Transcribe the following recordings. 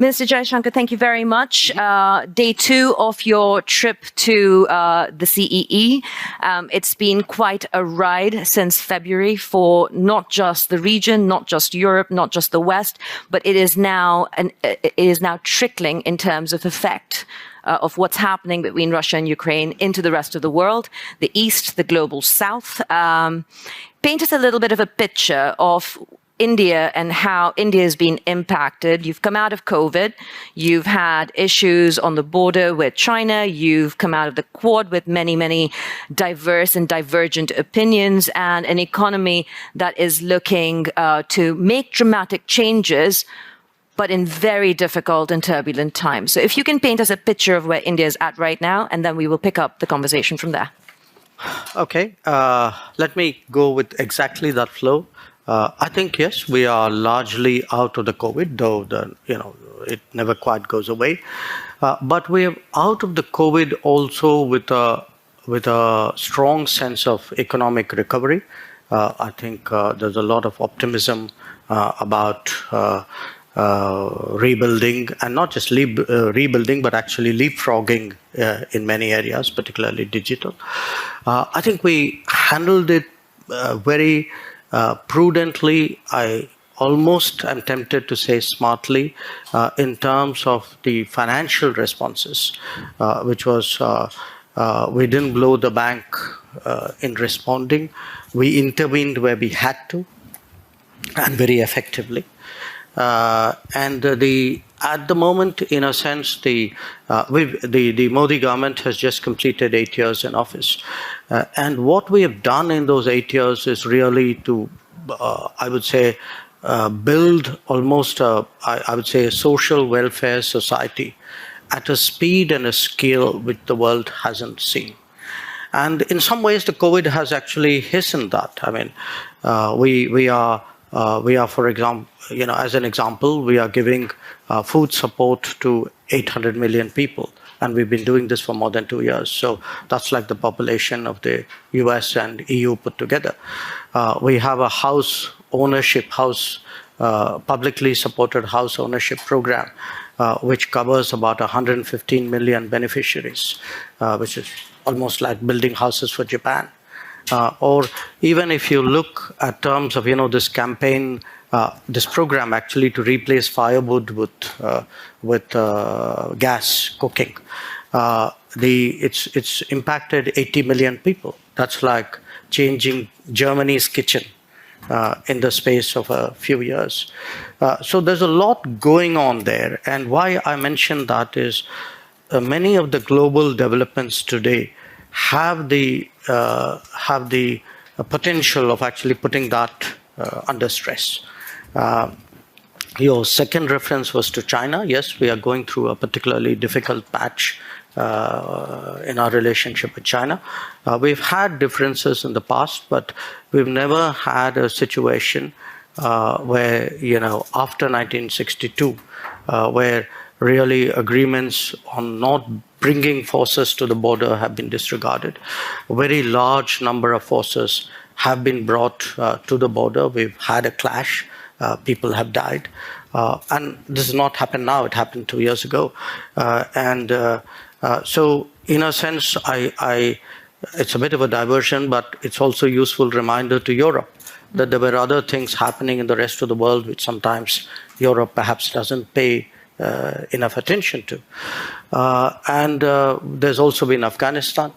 Minister Jaishankar, thank you very much. Day 2 of your trip to the CEE. It's been quite a ride since February for not just the region, not just Europe, not just the West, but it is now trickling in terms of effect of what's happening between Russia and Ukraine into the rest of the world, the East, the global South. Paint us a little bit of a picture of India and how India has been impacted. You've come out of COVID. You've had issues on the border with China. You've come out of the Quad with many, many diverse and divergent opinions, and an economy that is looking to make dramatic changes, but in very difficult and turbulent times. So if you can paint us a picture of where India is at right now, and then we will pick up the conversation from there. Okay, let me go with exactly that flow. I think, yes, we are largely out of the COVID, though it never quite goes away. But we are out of the COVID also with a strong sense of economic recovery. I think there's a lot of optimism about rebuilding, and not just rebuilding, but actually leapfrogging in many areas, particularly digital. I think we handled it very prudently. I almost am tempted to say smartly, in terms of the financial responses, which was we didn't blow the bank in responding. We intervened where we had to, and very effectively. At the moment, in a sense, the Modi government has just completed 8 years in office. And what we have done in those 8 years is really to, I would say, build almost a social welfare society at a speed and a scale which the world hasn't seen. And in some ways, the COVID has actually hastened that. I mean, we are, for example, as an example, we are giving food support to 800 million people. And we've been doing this for more than 2 years. So that's like the population of the US and EU put together. We have a publicly supported house ownership program, which covers about 115 million beneficiaries, which is almost like building houses for Japan. Or even if you look at terms of, this campaign, this program actually to replace firewood with gas cooking, it's impacted 80 million people. That's like changing Germany's kitchen in the space of a few years. So there's a lot going on there. And why I mention that is many of the global developments today have the potential of actually putting that under stress. Your second reference was to China. Yes, we are going through a particularly difficult patch in our relationship with China. We've had differences in the past, but we've never had a situation where, after 1962, where really agreements on not bringing forces to the border have been disregarded. A very large number of forces have been brought to the border. We've had a clash. People have died. And this has not happened now. It happened 2 years ago. So in a sense, it's a bit of a diversion, but it's also a useful reminder to Europe that there were other things happening in the rest of the world which sometimes Europe perhaps doesn't pay enough attention to. There's also been Afghanistan,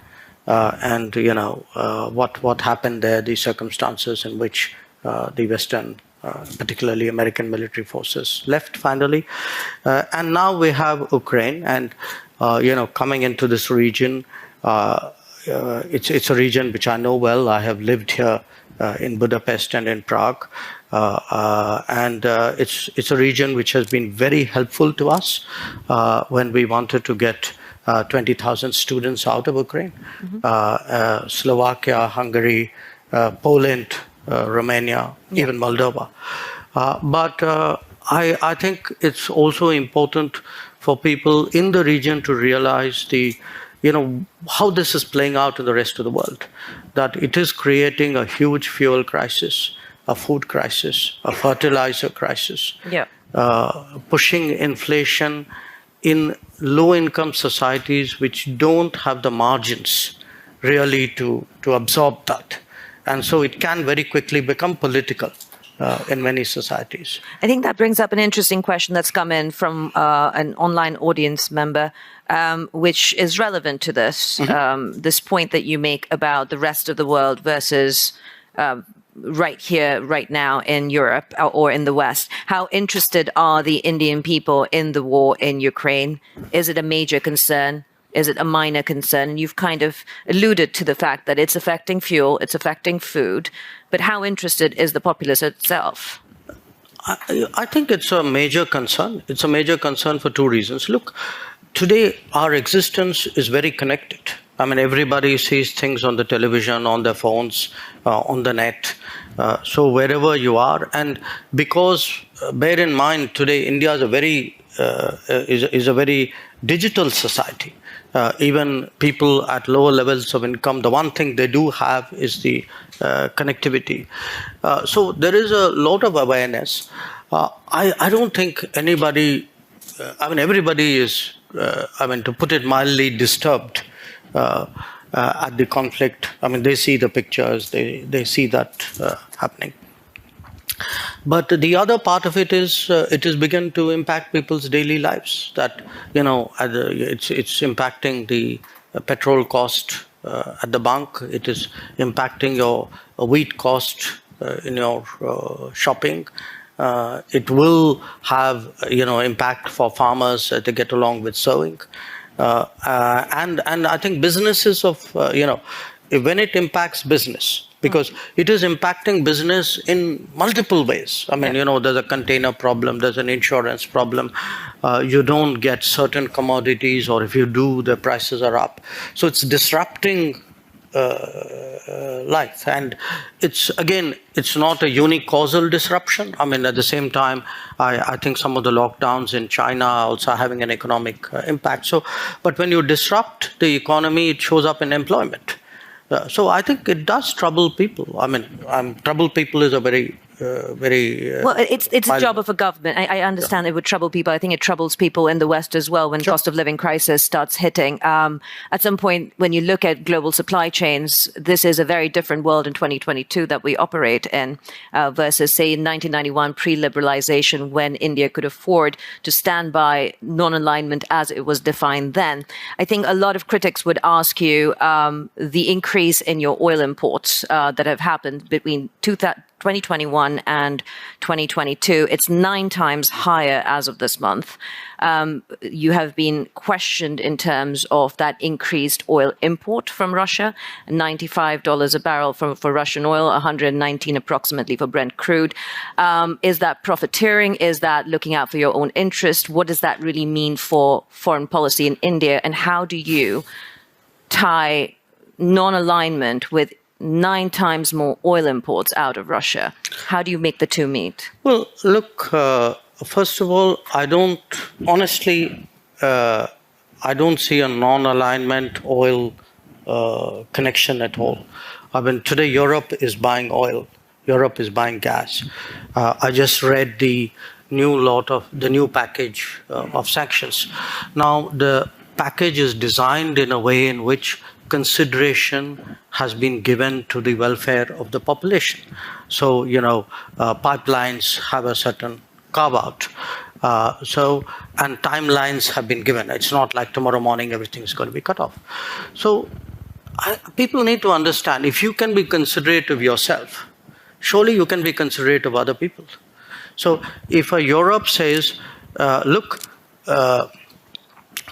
and what happened there, the circumstances in which the Western, particularly American military forces left finally. And now we have Ukraine, and coming into this region, it's a region which I know well. I have lived here in Budapest and in Prague. It's a region which has been very helpful to us when we wanted to get 20,000 students out of Ukraine. Mm-hmm. Slovakia, Hungary, Poland, Romania, even Moldova. But I think it's also important for people in the region to realize how this is playing out in the rest of the world, that it is creating a huge fuel crisis, a food crisis, a fertilizer crisis. Yeah. pushing inflation in low-income societies which don't have the margins really to absorb that. And so it can very quickly become political in many societies. I think that brings up an interesting question that's come in from an online audience member, which is relevant to this, this point that you make about the rest of the world versus right here, right now in Europe or in the West. How interested are the Indian people in the war in Ukraine? Is it a major concern? Is it a minor concern? And you've kind of alluded to the fact that it's affecting fuel, it's affecting food, but how interested is the populace itself? I think it's a major concern. It's a major concern for two reasons. Look, today our existence is very connected. I mean, everybody sees things on the television, on their phones, on the net. So wherever you are, and because bear in mind today India is a very digital society. Even people at lower levels of income, the one thing they do have is the connectivity. So there is a lot of awareness. I don't think anybody, everybody is, to put it mildly, disturbed at the conflict. They see the pictures, they see that happening. But the other part of it is begun to impact people's daily lives. That it's impacting the petrol cost at the bunk. It is impacting your wheat cost in your shopping. It will have impact for farmers to get along with sowing, and I think businesses of when it impacts business. Because it is impacting business in multiple ways. There's a container problem, there's an insurance problem. You don't get certain commodities, or if you do, the prices are up. So it's disrupting life. And it's not a unique causal disruption. At the same time, I think some of the lockdowns in China are also having an economic impact. But when you disrupt the economy, it shows up in employment. So I think it does trouble people. Trouble people is a very well, it's a job of a government. I understand it would trouble people. I think it troubles people in the West as well when cost of living crisis starts hitting. At some point, when you look at global supply chains, this is a very different world in 2022 that we operate in versus, say, in 1991 pre-liberalization, when India could afford to stand by non-alignment as it was defined then. I think a lot of critics would ask you the increase in your oil imports that have happened between 2021 and 2022. It's 9 times higher as of this month. You have been questioned in terms of that increased oil import from Russia, $95 a barrel for Russian oil, 119 approximately for Brent crude. Is that profiteering? Is that looking out for your own interest? What does that really mean for foreign policy in India? And how do you tie non-alignment with 9 times more oil imports out of Russia? How do you make the two meet? Well, look, first of all, I don't see a non-alignment oil connection at all. Today Europe is buying oil. Europe is buying gas. I just read the new package of sanctions. Now, the package is designed in a way in which consideration has been given to the welfare of the population. So, pipelines have a certain carve-out. And timelines have been given. It's not like tomorrow morning everything's going to be cut off. So, people need to understand, if you can be considerate of yourself, surely you can be considerate of other people. So, if Europe says, look,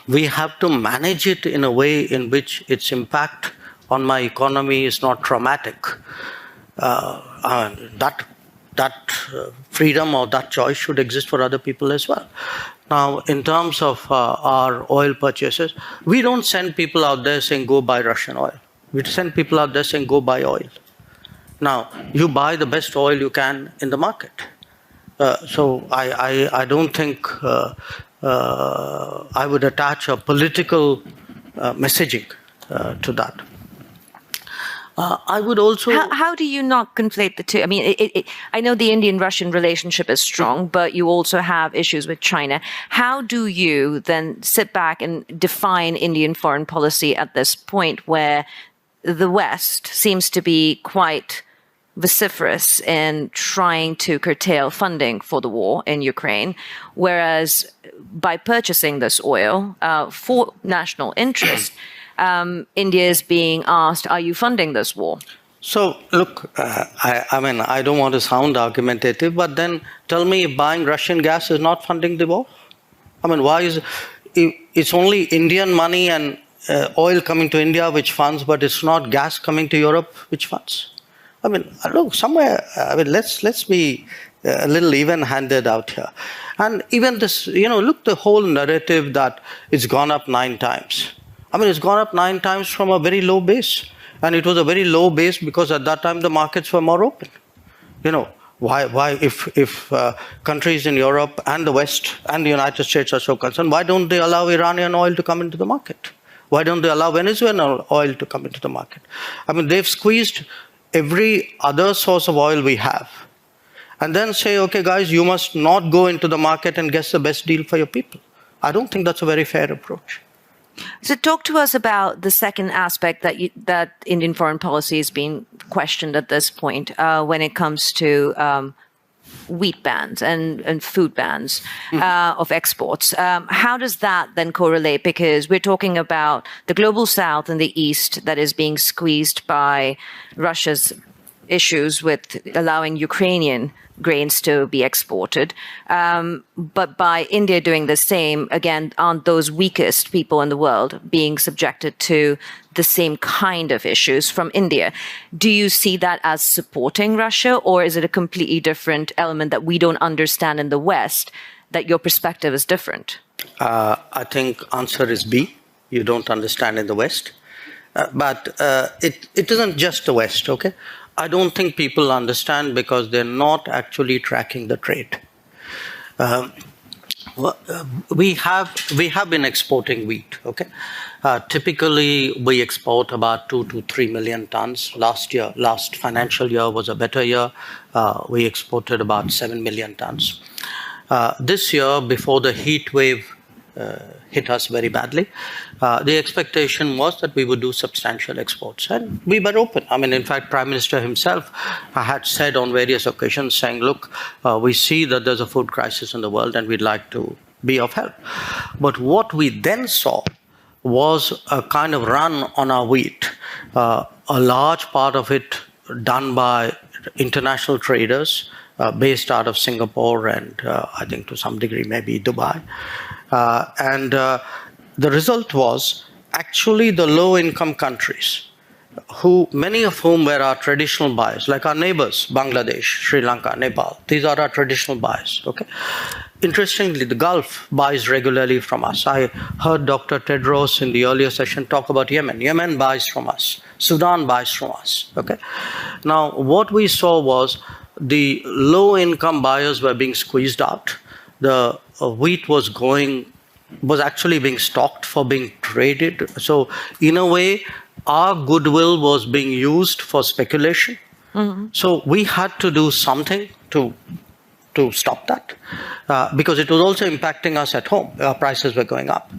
we have to manage it in a way in which its impact on my economy is not traumatic. That freedom or that choice should exist for other people as well. Now, in terms of our oil purchases, we don't send people out there saying, go buy Russian oil. We send people out there saying, go buy oil. Now, you buy the best oil you can in the market. So I don't think I would attach a political messaging to that. I would also... How do you not conflate the two? I mean, I know the Indian-Russian relationship is strong, but you also have issues with China. How do you then sit back and define Indian foreign policy at this point where the West seems to be quite vociferous in trying to curtail funding for the war in Ukraine, whereas by purchasing this oil for national interest, India is being asked, are you funding this war? So, look, I mean, I don't want to sound argumentative, but then tell me if buying Russian gas is not funding the war? I mean, why is it's only Indian money and oil coming to India which funds, but it's not gas coming to Europe which funds? I mean, look, somewhere, I mean, let's be a little even-handed out here. And even this, look, the whole narrative that it's gone up 9 times. I mean, it's gone up 9 times from a very low base. And it was a very low base because at that time the markets were more open. Why if countries in Europe and the West and the United States are so concerned, why don't they allow Iranian oil to come into the market? Why don't they allow Venezuelan oil to come into the market? I mean, they've squeezed every other source of oil we have. And then say, okay, guys, you must not go into the market and get the best deal for your people. I don't think that's a very fair approach. So talk to us about the second aspect that Indian foreign policy is being questioned at this point when it comes to wheat bans and food bans of exports. How does that then correlate? Because we're talking about the global south and the east that is being squeezed by Russia's issues with allowing Ukrainian grains to be exported. But by India doing the same, again, aren't those weakest people in the world being subjected to the same kind of issues from India? Do you see that as supporting Russia, or is it a completely different element that we don't understand in the West, that your perspective is different? I think answer is B. You don't understand in the West. But it isn't just the West, okay? I don't think people understand because they're not actually tracking the trade. We have been exporting wheat, okay? Typically, we export about 2 to 3 million tons. Last financial year was a better year. We exported about 7 million tons. This year, before the heat wave hit us very badly, the expectation was that we would do substantial exports, and we were open. I mean, in fact, Prime Minister himself had said on various occasions, saying, look, we see that there's a food crisis in the world and we'd like to be of help. But what we then saw was a kind of run on our wheat, a large part of it done by international traders based out of Singapore and I think to some degree maybe Dubai. The result was actually the low-income countries, many of whom were our traditional buyers, like our neighbors, Bangladesh, Sri Lanka, Nepal. These are our traditional buyers. Okay. Interestingly, the Gulf buys regularly from us. I heard Dr. Tedros in the earlier session talk about Yemen. Yemen buys from us. Sudan buys from us. Okay. Now, what we saw was the low-income buyers were being squeezed out. The wheat was actually being stocked for being traded. So in a way, our goodwill was being used for speculation. Mm-hmm. So we had to do something to stop that because it was also impacting us at home. Our prices were going up.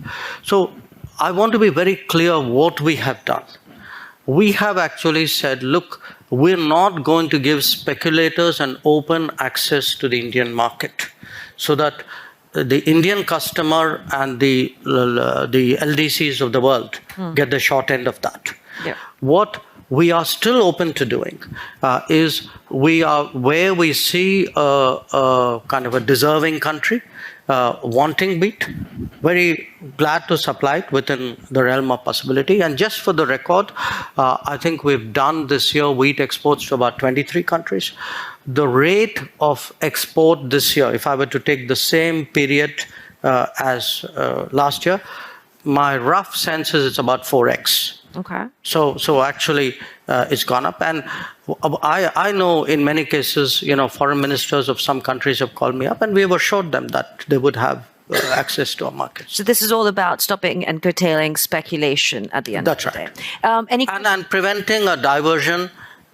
So I want to be very clear what we have done. We have actually said, look, we're not going to give speculators an open access to the Indian market so that the Indian customer and the LDCs of the world get the short end of that. Yeah. What we are still open to doing is where we see a kind of a deserving country wanting wheat, very glad to supply it within the realm of possibility. And just for the record, I think we've done this year wheat exports to about 23 countries. The rate of export this year, if I were to take the same period as last year, my rough sense is it's about 4x. Okay. So actually, it's gone up, and I know in many cases, foreign ministers of some countries have called me up, and we have assured them that they would have access to our markets. So this is all about stopping and curtailing speculation at the end That's of the right. day. And preventing a diversion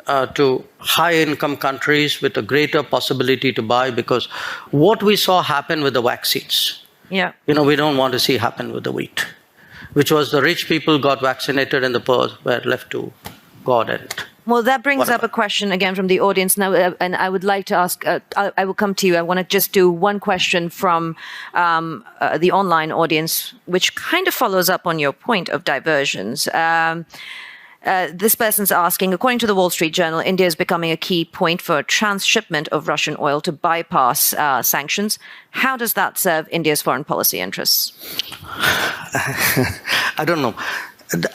to high-income countries with a greater possibility to buy, because what we saw happen with the vaccines, yeah, we don't want to see happen with the wheat, which was the rich people got vaccinated and the poor were left to God and well, that brings whatever. up a question again from the audience now, and I would like to ask, I will come to you. I want to just do one question from the online audience, which kind of follows up on your point of diversions. This person's asking, according to the Wall Street Journal, India is becoming a key point for transshipment of Russian oil to bypass sanctions. How does that serve India's foreign policy interests? I don't know.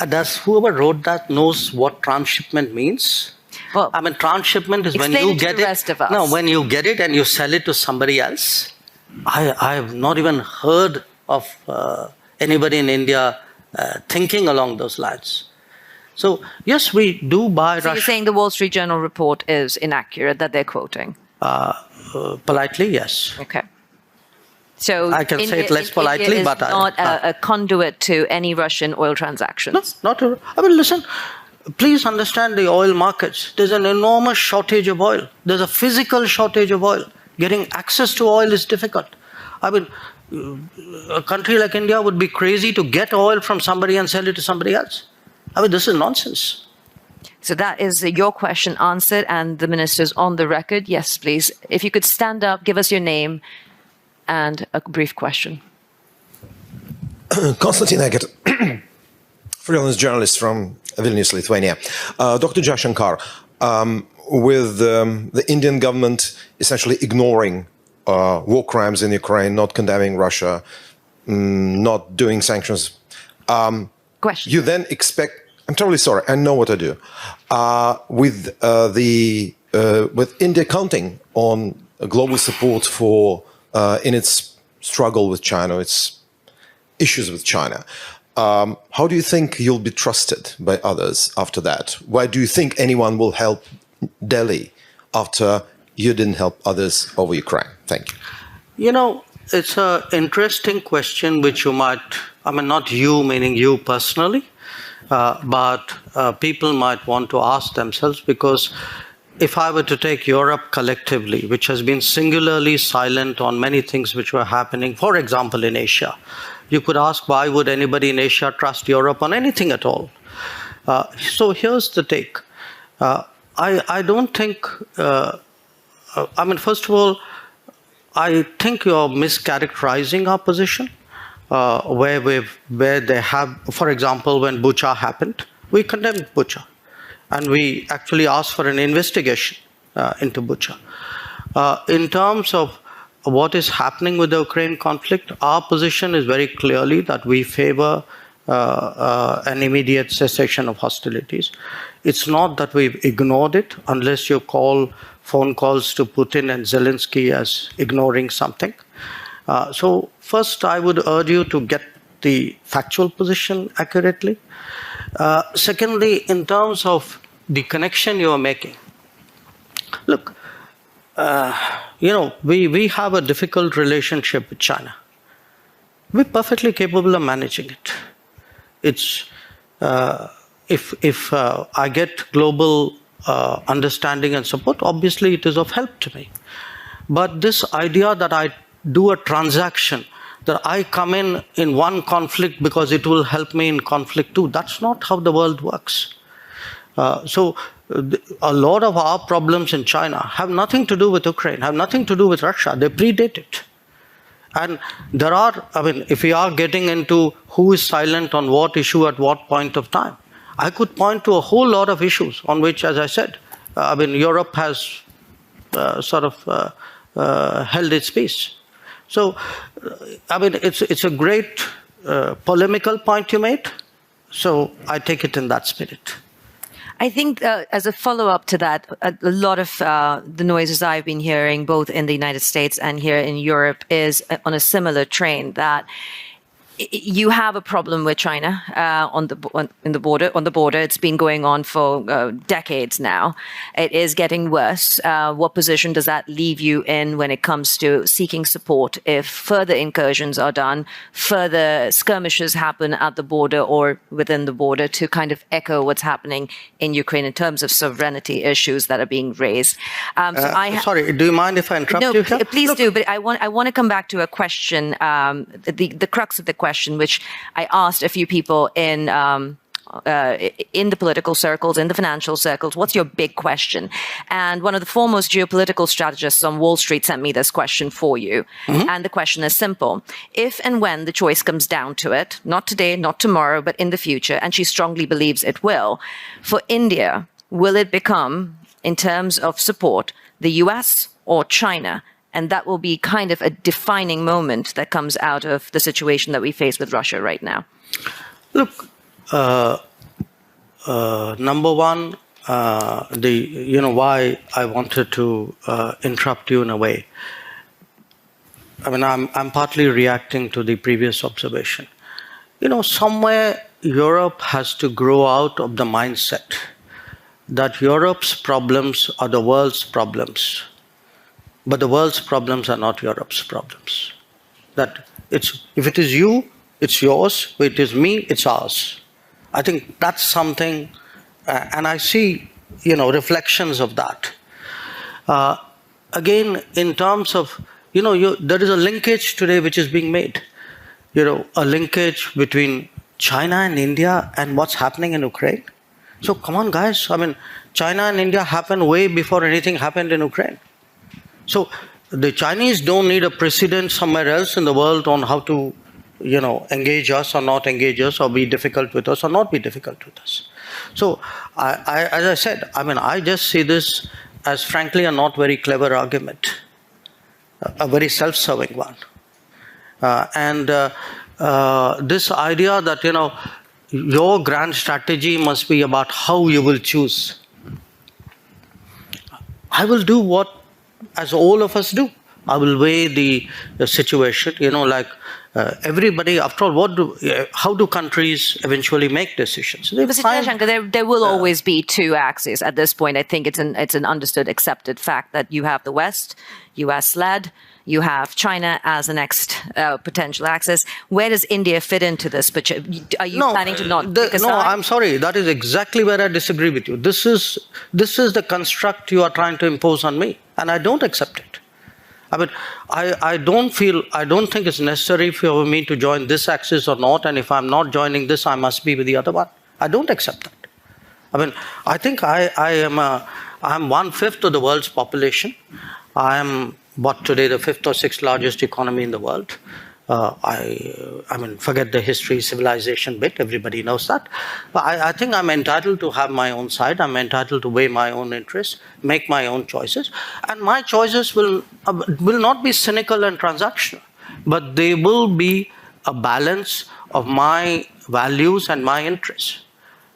Does whoever wrote that knows what transshipment means? Well, I mean, transshipment is when you get it. No, when you get it and you sell it to somebody else. I have not even heard of anybody in India thinking along those lines. So yes, we do buy. So you're saying the Wall Street Journal report is inaccurate that they're quoting? Politely, yes. Okay. So I can say it less politely, India is but not a conduit to any Russian oil transactions. No, not. I mean, listen. Please understand the oil markets. There's an enormous shortage of oil. There's a physical shortage of oil. Getting access to oil is difficult. I mean, a country like India would be crazy to get oil from somebody and sell it to somebody else. I mean, this is nonsense. So that is your question answered, and the minister's on the record. Yes, please. If you could stand up, give us your name and a brief question. Konstantin Eggert, freelance journalist from Vilnius, Lithuania. Dr. Jaishankar, with the Indian government essentially ignoring war crimes in Ukraine, not condemning Russia, not doing sanctions, Question. you then expect, I'm totally sorry, I know what I do, with India counting on global support for in its struggle with China, its issues with China. How do you think you'll be trusted by others after that? Why do you think anyone will help Delhi after you didn't help others over Ukraine? Thank you. You know, it's an interesting question which you might, I mean, not you, meaning you personally, but people might want to ask themselves, because if I were to take Europe collectively, which has been singularly silent on many things which were happening, for example, in Asia, you could ask, why would anybody in Asia trust Europe on anything at all? So here's the take. I don't think, I mean, first of all, I think you're mischaracterizing our position, where they have, for example, when Bucha happened, we condemned Bucha. And we actually asked for an investigation into Bucha. In terms of what is happening with the Ukraine conflict, our position is very clearly that we favor an immediate cessation of hostilities. It's not that we've ignored it, unless you call phone calls to Putin and Zelensky as ignoring something. So first, I would urge you to get the factual position accurately. Secondly, in terms of the connection you are making, look, we have a difficult relationship with China. We're perfectly capable of managing it. It's if I get global understanding and support, obviously it is of help to me. But this idea that I do a transaction, that I come in one conflict because it will help me in conflict too, that's not how the world works. So a lot of our problems in China have nothing to do with Ukraine, have nothing to do with Russia. They predate it. And there are, I mean, if we are getting into who is silent on what issue at what point of time, I could point to a whole lot of issues on which, as I said, I mean, Europe has held its peace. So, I mean, it's a great polemical point you made. So I take it in that spirit. I think as a follow-up to that, a lot of the noises I've been hearing, both in the United States and here in Europe, is on a similar train, that You have a problem with China on the border. It's been going on for decades now. It is getting worse. What position does that leave you in when it comes to seeking support if further incursions are done, further skirmishes happen at the border or within the border, to kind of echo what's happening in Ukraine in terms of sovereignty issues that are being raised? Sorry, do you mind if I interrupt you here? No, please do. But I want to come back to a question, the crux of the question, which I asked a few people in the political circles, in the financial circles. What's your big question? And one of the foremost geopolitical strategists on Wall Street sent me this question for you. Mm-hmm. And the question is simple. If and when the choice comes down to it, not today, not tomorrow, but in the future, and she strongly believes it will, for India, will it become, in terms of support, the US or China? And that will be kind of a defining moment that comes out of the situation that we face with Russia right now. Look, number one, why I wanted to interrupt you in a way. I mean, I'm partly reacting to the previous observation. Somewhere Europe has to grow out of the mindset that Europe's problems are the world's problems. But the world's problems are not Europe's problems. That if it is you, it's yours. If it is me, it's ours. I think that's something, and I see, reflections of that. Again, in terms of, there is a linkage today which is being made. A linkage between China and India and what's happening in Ukraine. So come on, guys. I mean, China and India happened way before anything happened in Ukraine. So the Chinese don't need a precedent somewhere else in the world on how to, engage us or not engage us, or be difficult with us or not be difficult with us. So as I said, I just see this as frankly a not very clever argument, a very self-serving one. This idea that, your grand strategy must be about how you will choose. I will do what, as all of us do. I will weigh the situation, everybody, after all, how do countries eventually make decisions? Mr. Jaishankar, there will always be two axes at this point. I think it's an understood, accepted fact that you have the West, US-led, you have China as the next potential axis. Where does India fit into this? Are you planning to not pick a side? No, I'm sorry. That is exactly where I disagree with you. This is the construct you are trying to impose on me, and I don't accept it. I don't think it's necessary for me to join this axis or not, and if I'm not joining this, I must be with the other one. I don't accept that. I think I'm 1/5 of the world's population. I am today the 5th or 6th largest economy in the world. Forget the history, civilization bit, everybody knows that. But I think I'm entitled to have my own side. I'm entitled to weigh my own interests, make my own choices. And my choices will not be cynical and transactional, but they will be a balance of my values and my interests.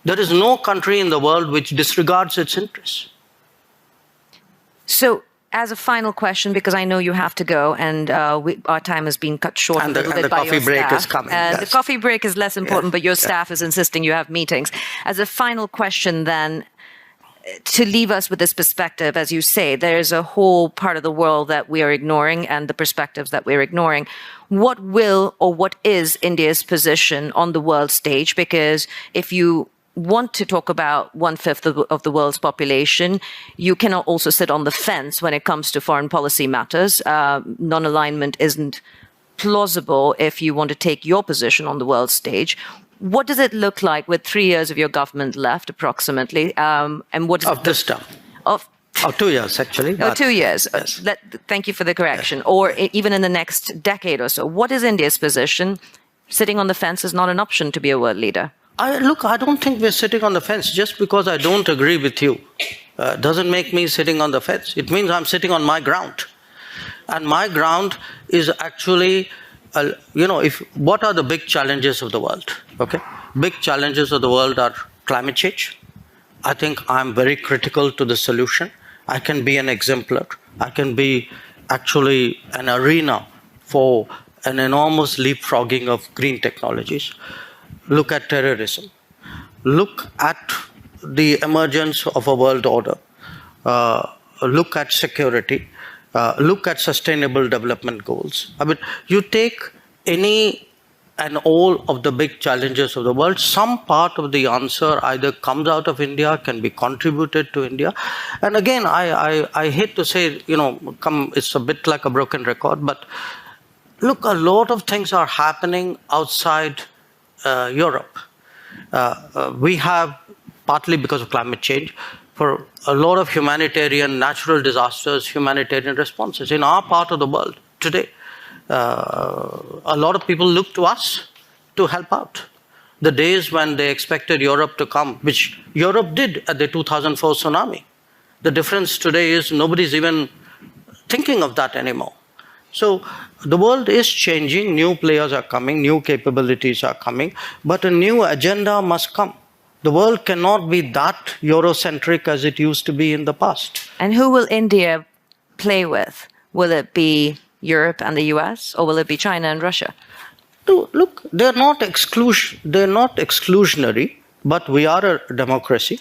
There is no country in the world which disregards its interests. So, as a final question, because I know you have to go, and our time has been cut short a little bit by your staff. And the coffee break is coming. Yes. The coffee break is less important, but your staff is insisting you have meetings. As a final question, then, to leave us with this perspective, as you say, there's a whole part of the world that we are ignoring and the perspectives that we're ignoring. What will or what is India's position on the world stage? Because if you want to talk about 1/5 of the world's population, you cannot also sit on the fence when it comes to foreign policy matters. Non-alignment isn't plausible if you want to take your position on the world stage. What does it look like with 3 years of your government left, approximately? And what is of this term? Of 2 years, actually. 2 years. Yes. Thank you for the correction. Yes. Or even in the next decade or so. What is India's position? Sitting on the fence is not an option to be a world leader. I don't think we're sitting on the fence. Just because I don't agree with you doesn't make me sitting on the fence. It means I'm sitting on my ground. And my ground is actually, what are the big challenges of the world? Okay, big challenges of the world are climate change. I think I'm very critical to the solution. I can be an exemplar. I can be actually an arena for an enormous leapfrogging of green technologies. Look at terrorism. Look at the emergence of a world order. Look at security. Look at sustainable development goals. I mean, you take any and all of the big challenges of the world, some part of the answer either comes out of India, can be contributed to India. And again, I hate to say, it's a bit like a broken record, but look, a lot of things are happening outside Europe. We have, partly because of climate change, for a lot of humanitarian, natural disasters, humanitarian responses. In our part of the world today, a lot of people look to us to help out. The days when they expected Europe to come, which Europe did at the 2004 tsunami. The difference today is nobody's even thinking of that anymore. So the world is changing, new players are coming, new capabilities are coming, but a new agenda must come. The world cannot be that Eurocentric as it used to be in the past. And who will India play with? Will it be Europe and the US, or will it be China and Russia? Look, they're not exclusionary, but we are a democracy.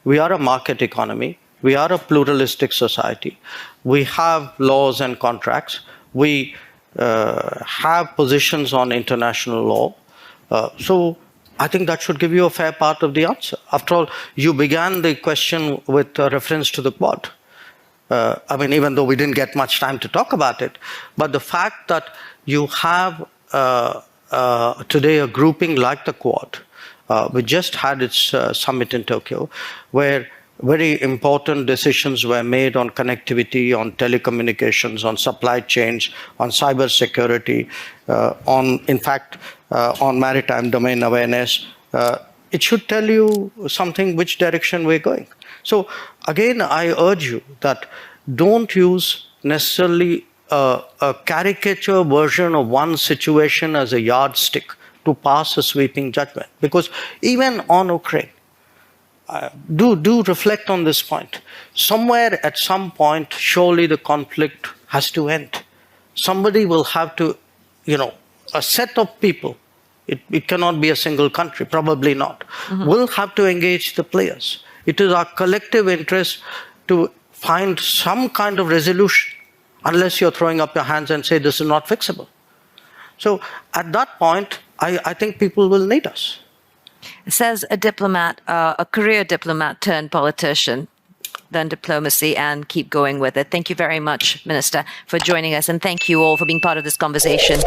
We are a market economy. We are a pluralistic society. We have laws and contracts. We have positions on international law. So I think that should give you a fair part of the answer. After all, you began the question with a reference to the Quad. Even though we didn't get much time to talk about it, but the fact that you have today a grouping like the Quad, which just had its summit in Tokyo, where very important decisions were made on connectivity, on telecommunications, on supply chains, on cyber security, on maritime domain awareness. It should tell you something, which direction we're going. So again, I urge you that don't use necessarily a caricature version of one situation as a yardstick to pass a sweeping judgment. Because even on Ukraine, do reflect on this point. Somewhere at some point, surely the conflict has to end. Somebody will have to, a set of people, it cannot be a single country, probably not, will have to engage the players. It is our collective interest to find some kind of resolution, unless you're throwing up your hands and say this is not fixable. So at that point, I think people will need us. Says a diplomat, a career diplomat turned politician, then diplomacy, and keep going with it. Thank you very much, Minister, for joining us, and thank you all for being part of this conversation.